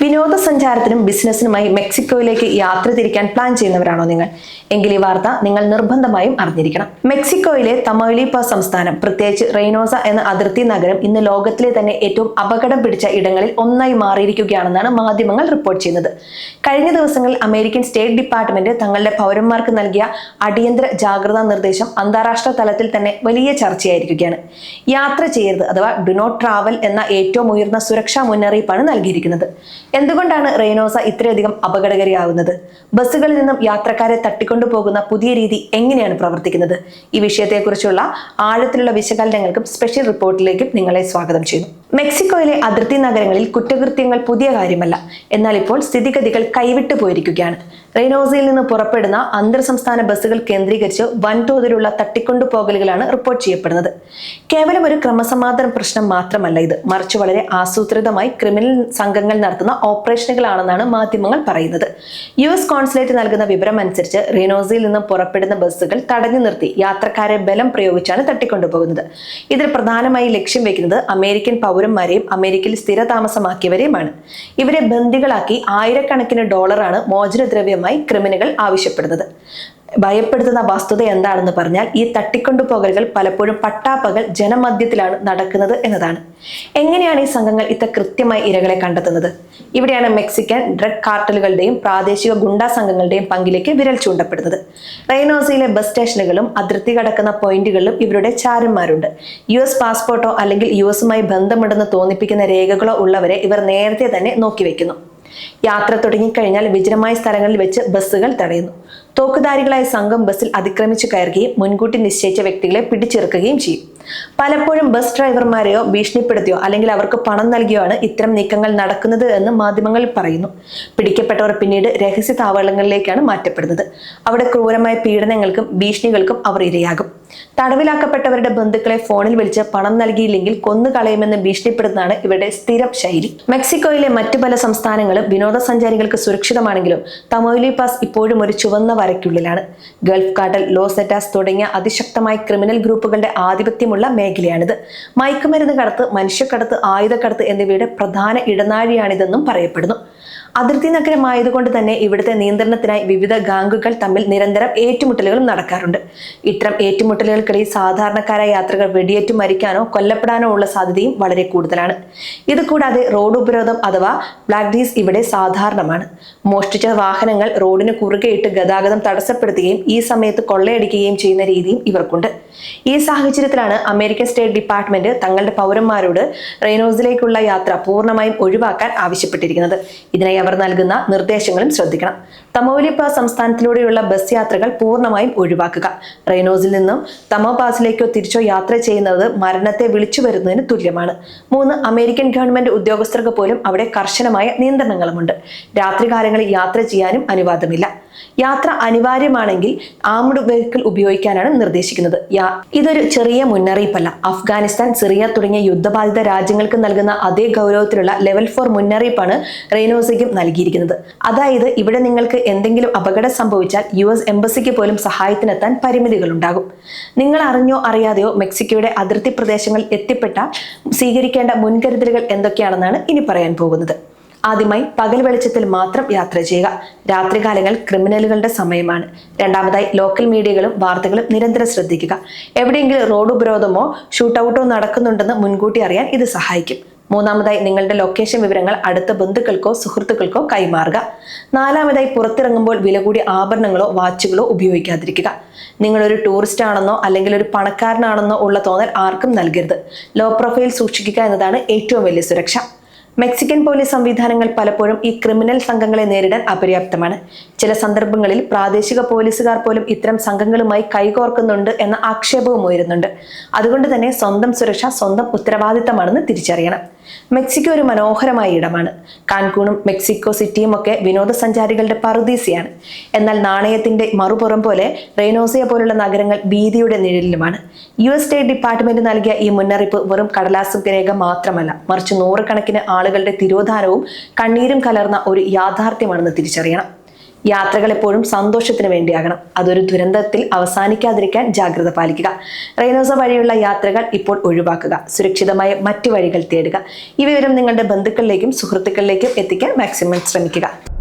വിനോദസഞ്ചാരത്തിനും ബിസിനസ്സിനുമായി മെക്സിക്കോയിലേക്ക് യാത്ര തിരിക്കാൻ പ്ലാൻ ചെയ്യുന്നവരാണോ നിങ്ങൾ? എങ്കിൽ ഈ വാർത്ത നിങ്ങൾ നിർബന്ധമായും അറിഞ്ഞിരിക്കണം. മെക്സിക്കോയിലെ തമൗലിപാസ് സംസ്ഥാനം, പ്രത്യേകിച്ച് റെയ്നോസ എന്ന അതിർത്തി നഗരം ഇന്ന് ലോകത്തിലെ തന്നെ ഏറ്റവും അപകടം പിടിച്ച ഇടങ്ങളിൽ ഒന്നായി മാറിയിരിക്കുകയാണെന്നാണ് മാധ്യമങ്ങൾ റിപ്പോർട്ട് ചെയ്യുന്നത്. കഴിഞ്ഞ ദിവസങ്ങളിൽ അമേരിക്കൻ സ്റ്റേറ്റ് ഡിപ്പാർട്ട്മെന്റ് തങ്ങളുടെ പൗരന്മാർക്ക് നൽകിയ അടിയന്തര ജാഗ്രതാ നിർദ്ദേശം അന്താരാഷ്ട്ര തലത്തിൽ തന്നെ വലിയ ചർച്ചയായിരിക്കുകയാണ്. യാത്ര ചെയ്യരുത് അഥവാ ഡു നോട്ട് ട്രാവൽ എന്ന ഏറ്റവും ഉയർന്ന സുരക്ഷാ മുന്നറിയിപ്പാണ് നൽകിയിരിക്കുന്നത്. എന്തുകൊണ്ടാണ് റെയ്നോസ ഇത്രയധികം അപകടകാരിയാവുന്നത്? ബസ്സുകളിൽ നിന്നും യാത്രക്കാരെ തട്ടിക്കൊണ്ടുപോകുന്ന പുതിയ രീതി എങ്ങനെയാണ് പ്രവർത്തിക്കുന്നത്? ഈ വിഷയത്തെക്കുറിച്ചുള്ള ആഴത്തിലുള്ള വിശകലനങ്ങൾക്കും സ്പെഷ്യൽ റിപ്പോർട്ടിലേക്കും നിങ്ങളെ സ്വാഗതം ചെയ്യുന്നു. മെക്സിക്കോയിലെ അതിർത്തി നഗരങ്ങളിൽ കുറ്റകൃത്യങ്ങൾ പുതിയ കാര്യമല്ല. എന്നാൽ ഇപ്പോൾ സ്ഥിതിഗതികൾ കൈവിട്ടു പോയിരിക്കുകയാണ്. റെയ്നോസയിൽ നിന്ന് പുറപ്പെടുന്ന അന്തർ സംസ്ഥാന ബസ്സുകൾ കേന്ദ്രീകരിച്ച് വൻതോതിലുള്ള തട്ടിക്കൊണ്ടുപോകലുകളാണ് റിപ്പോർട്ട് ചെയ്യപ്പെടുന്നത്. കേവലം ഒരു ക്രമസമാധാന പ്രശ്നം മാത്രമല്ല ഇത്, മറിച്ച് വളരെ ആസൂത്രിതമായി ക്രിമിനൽ സംഘങ്ങൾ നടത്തുന്ന ഓപ്പറേഷനുകളാണെന്നാണ് മാധ്യമങ്ങൾ പറയുന്നത്. US കോൺസുലേറ്റ് നൽകുന്ന വിവരം അനുസരിച്ച് റെയ്നോസയിൽ നിന്നും പുറപ്പെടുന്ന ബസ്സുകൾ തടഞ്ഞു നിർത്തി യാത്രക്കാരെ ബലം പ്രയോഗിച്ചാണ് തട്ടിക്കൊണ്ടുപോകുന്നത്. ഇതിൽ പ്രധാനമായി ലക്ഷ്യം വെക്കുന്നത് അമേരിക്കൻ പൗരന്മാരെയും അമേരിക്കയിൽ സ്ഥിരതാമസമാക്കിയവരെയുമാണ്. ഇവരെ ബന്ദികളാക്കി ആയിരക്കണക്കിന് ഡോളറാണ് മോചനദ്രവ്യമായി ക്രിമിനലുകൾ ആവശ്യപ്പെടുന്നത്. ഭയപ്പെടുത്തുന്ന വസ്തുത എന്താണെന്ന് പറഞ്ഞാൽ ഈ തട്ടിക്കൊണ്ടുപോകലുകൾ പലപ്പോഴും പട്ടാപ്പകൽ ജനമധ്യത്തിലാണ് നടക്കുന്നത് എന്നതാണ്. എങ്ങനെയാണ് ഈ സംഘങ്ങൾ ഇത്ര കൃത്യമായി ഇരകളെ കണ്ടെത്തുന്നത്? ഇവിടെയാണ് മെക്സിക്കൻ ഡ്രഗ് കാർട്ടലുകളുടെയും പ്രാദേശിക ഗുണ്ടാ സംഘങ്ങളുടെയും പങ്കിലേക്ക് വിരൽ ചൂണ്ടപ്പെടുന്നത്. റെയ്നോസയിലെ ബസ് സ്റ്റേഷനുകളും അതിർത്തി കടക്കുന്ന പോയിന്റുകളിലും ഇവരുടെ ചാരന്മാരുണ്ട്. US പാസ്പോർട്ടോ അല്ലെങ്കിൽ US-ഉമായി ബന്ധമുണ്ടെന്ന് തോന്നിപ്പിക്കുന്ന രേഖകളോ ഉള്ളവരെ ഇവർ നേരത്തെ തന്നെ നോക്കിവെക്കുന്നു. യാത്ര തുടങ്ങിക്കഴിഞ്ഞാൽ വിജനമായ സ്ഥലങ്ങളിൽ വെച്ച് ബസ്സുകൾ തടയുന്നു. തോക്കുധാരികളായ സംഘം ബസ്സിൽ അതിക്രമിച്ചു കയറുകയും മുൻകൂട്ടി നിശ്ചയിച്ച വ്യക്തികളെ പിടിച്ചെറുക്കുകയും ചെയ്യും. പലപ്പോഴും ബസ് ഡ്രൈവർമാരെയോ ഭീഷണിപ്പെടുത്തിയോ അല്ലെങ്കിൽ അവർക്ക് പണം നൽകിയോ ആണ് ഇത്തരം നീക്കങ്ങൾ നടക്കുന്നത് എന്ന് മാധ്യമങ്ങൾ പറയുന്നു. പിടിക്കപ്പെട്ടവർ പിന്നീട് രഹസ്യ താവളങ്ങളിലേക്കാണ് മാറ്റപ്പെടുന്നത്. അവിടെ ക്രൂരമായ പീഡനങ്ങൾക്കും ഭീഷണികൾക്കും അവർ ഇരയാകും. തടവിലാക്കപ്പെട്ടവരുടെ ബന്ധുക്കളെ ഫോണിൽ വിളിച്ച് പണം നൽകിയില്ലെങ്കിൽ കൊന്നുകളയുമെന്ന് ഭീഷണിപ്പെടുന്നതാണ് ഇവരുടെ സ്ഥിരം ശൈലി. മെക്സിക്കോയിലെ മറ്റു പല സംസ്ഥാനങ്ങളും വിനോദസഞ്ചാരികൾക്ക് സുരക്ഷിതമാണെങ്കിലും തമൗലിപാസ് ഇപ്പോഴും ഒരു ചുവന്ന വരയ്ക്കുള്ളിലാണ്. ഗൾഫ് കാർട്ടൽ, ലോസ് സെറ്റാസ് തുടങ്ങിയ അതിശക്തമായ ക്രിമിനൽ ഗ്രൂപ്പുകളുടെ ആധിപത്യമുള്ള മേഖലയാണിത്. മയക്കുമരുന്ന് കടത്ത്, മനുഷ്യക്കടത്ത്, ആയുധക്കടത്ത് എന്നിവയുടെ പ്രധാന ഇടനാഴിയാണിതെന്നും പറയപ്പെടുന്നു. അതിർത്തി നഗരമായതുകൊണ്ട് തന്നെ ഇവിടുത്തെ നിയന്ത്രണത്തിനായി വിവിധ ഗാംഗുകൾ തമ്മിൽ നിരന്തരം ഏറ്റുമുട്ടലുകളും നടക്കാറുണ്ട്. ഇത്തരം ഏറ്റുമുട്ടലുകൾക്കിടയിൽ സാധാരണക്കാരായ യാത്രക്കാർ വെടിയേറ്റു മരിക്കാനോ കൊല്ലപ്പെടാനോ ഉള്ള സാധ്യതയും വളരെ കൂടുതലാണ്. ഇത് കൂടാതെ റോഡ് ഉപരോധം അഥവാ ബ്ലാക്ക് ഡേയ്സ് ഇവിടെ സാധാരണമാണ്. മോഷ്ടിച്ച വാഹനങ്ങൾ റോഡിന് കുറുകെയിട്ട് ഗതാഗതം തടസ്സപ്പെടുത്തുകയും ഈ സമയത്ത് കൊള്ളയടിക്കുകയും ചെയ്യുന്ന രീതിയും ഇവർക്കുണ്ട്. ഈ സാഹചര്യത്തിലാണ് അമേരിക്കൻ സ്റ്റേറ്റ് ഡിപ്പാർട്ട്മെന്റ് തങ്ങളുടെ പൗരന്മാരോട് റെയ്നോസിലേക്കുള്ള യാത്ര പൂർണ്ണമായും ഒഴിവാക്കാൻ ആവശ്യപ്പെട്ടിരിക്കുന്നത്. ഇതിനായി അവർ നൽകുന്ന നിർദ്ദേശങ്ങളും ശ്രദ്ധിക്കണം. തമൗലിപാസ് സംസ്ഥാനത്തിലൂടെയുള്ള ബസ് യാത്രകൾ പൂർണ്ണമായും ഒഴിവാക്കുക. റെയ്നോസിൽ നിന്നും തമോപാസിലേക്കോ തിരിച്ചോ യാത്ര ചെയ്യുന്നത് മരണത്തെ വിളിച്ചു വരുന്നതിന് തുല്യമാണ്. 3. അമേരിക്കൻ ഗവൺമെന്റ് ഉദ്യോഗസ്ഥർക്ക് പോലും അവിടെ കർശനമായ നിയന്ത്രണങ്ങളുമുണ്ട്. രാത്രികാലങ്ങളിൽ യാത്ര ചെയ്യാനും അനുവാദമില്ല. യാത്ര അനിവാര്യമാണെങ്കിൽ ആംഡ് വെഹിക്കിൾ ഉപയോഗിക്കാനാണ് നിർദ്ദേശിക്കുന്നത്. ഇതൊരു ചെറിയ മുന്നറിയിപ്പല്ല. അഫ്ഗാനിസ്ഥാൻ, സിറിയ തുടങ്ങിയ യുദ്ധബാധിത രാജ്യങ്ങൾക്ക് നൽകുന്ന അതേ ഗൗരവത്തിലുള്ള ലെവൽ 4 മുന്നറിയിപ്പാണ് റെയ്നോസയ്ക്കും നൽകിയിരിക്കുന്നത്. അതായത് ഇവിടെ നിങ്ങൾക്ക് എന്തെങ്കിലും അപകടം സംഭവിച്ചാൽ US എംബസിക്ക് പോലും സഹായത്തിനെത്താൻ പരിമിതികളുണ്ടാകും. നിങ്ങൾ അറിഞ്ഞോ അറിയാതെയോ മെക്സിക്കോയുടെ അതിർത്തി പ്രദേശങ്ങളിൽ എത്തിപ്പെട്ടാൽ സ്വീകരിക്കേണ്ട മുൻകരുതലുകൾ എന്തൊക്കെയാണെന്നാണ് ഇനി പറയാൻ പോകുന്നത്. ആദ്യമായി, പകൽ വെളിച്ചത്തിൽ മാത്രം യാത്ര ചെയ്യുക. രാത്രികാലങ്ങൾ ക്രിമിനലുകളുടെ സമയമാണ്. രണ്ടാമതായി, ലോക്കൽ മീഡിയകളും വാർത്തകളും നിരന്തരം ശ്രദ്ധിക്കുക. എവിടെയെങ്കിലും റോഡ് ഉപരോധമോ ഷൂട്ടൌട്ടോ നടക്കുന്നുണ്ടെന്ന് മുൻകൂട്ടി അറിയാൻ ഇത് സഹായിക്കും. മൂന്നാമതായി, നിങ്ങളുടെ ലൊക്കേഷൻ വിവരങ്ങൾ അടുത്ത ബന്ധുക്കൾക്കോ സുഹൃത്തുക്കൾക്കോ കൈമാറുക. നാലാമതായി, പുറത്തിറങ്ങുമ്പോൾ വില കൂടിയ ആഭരണങ്ങളോ വാച്ചുകളോ ഉപയോഗിക്കാതിരിക്കുക. നിങ്ങളൊരു ടൂറിസ്റ്റ് ആണെന്നോ അല്ലെങ്കിൽ ഒരു പണക്കാരനാണെന്നോ ഉള്ള തോന്നൽ ആർക്കും നൽകരുത്. ലോ പ്രൊഫൈൽ സൂക്ഷിക്കുക എന്നതാണ് ഏറ്റവും വലിയ സുരക്ഷ. മെക്സിക്കൻ പോലീസ് സംവിധാനങ്ങൾ പലപ്പോഴും ഈ ക്രിമിനൽ സംഘങ്ങളെ നേരിടാൻ അപര്യാപ്തമാണ്. ചില സന്ദർഭങ്ങളിൽ പ്രാദേശിക പോലീസുകാർ പോലും ഇത്തരം സംഘങ്ങളുമായി കൈകോർക്കുന്നുണ്ട് എന്ന ആക്ഷേപവും ഉയരുന്നുണ്ട്. അതുകൊണ്ട് തന്നെ സ്വന്തം സുരക്ഷ സ്വന്തം ഉത്തരവാദിത്തമാണെന്ന് തിരിച്ചറിയണം. മെക്സിക്കോ ഒരു മനോഹരമായ ഇടമാണ്. കാൻകൂണും മെക്സിക്കോ സിറ്റിയും ഒക്കെ വിനോദസഞ്ചാരികളുടെ പറുദീസയാണ്. എന്നാൽ നാണയത്തിന്റെ മറുപുറം പോലെ റെയ്നോസയെ പോലുള്ള നഗരങ്ങൾ ഭീതിയുടെ നിഴലിലുമാണ്. US സ്റ്റേറ്റ് ഡിപ്പാർട്ട്മെന്റ് നൽകിയ ഈ മുന്നറിയിപ്പ് വെറും കടലാസും രേഖ മാത്രമല്ല, മറിച്ച് നൂറുകണക്കിന് ആളുകളുടെ തിരോധാനവും കണ്ണീരും കലർന്ന ഒരു യാഥാർത്ഥ്യമാണെന്ന് തിരിച്ചറിയണം. യാത്രകൾ എപ്പോഴും സന്തോഷത്തിന് വേണ്ടിയാകണം. അതൊരു ദുരന്തത്തിൽ അവസാനിക്കാതിരിക്കാൻ ജാഗ്രത പാലിക്കുക. റെയ്നോസ വഴിയുള്ള യാത്രകൾ ഇപ്പോൾ ഒഴിവാക്കുക. സുരക്ഷിതമായ മറ്റു വഴികൾ തേടുക. ഈ വിവരം നിങ്ങളുടെ ബന്ധുക്കളിലേക്കും സുഹൃത്തുക്കളിലേക്കും എത്തിക്കാൻ മാക്സിമം ശ്രമിക്കുക.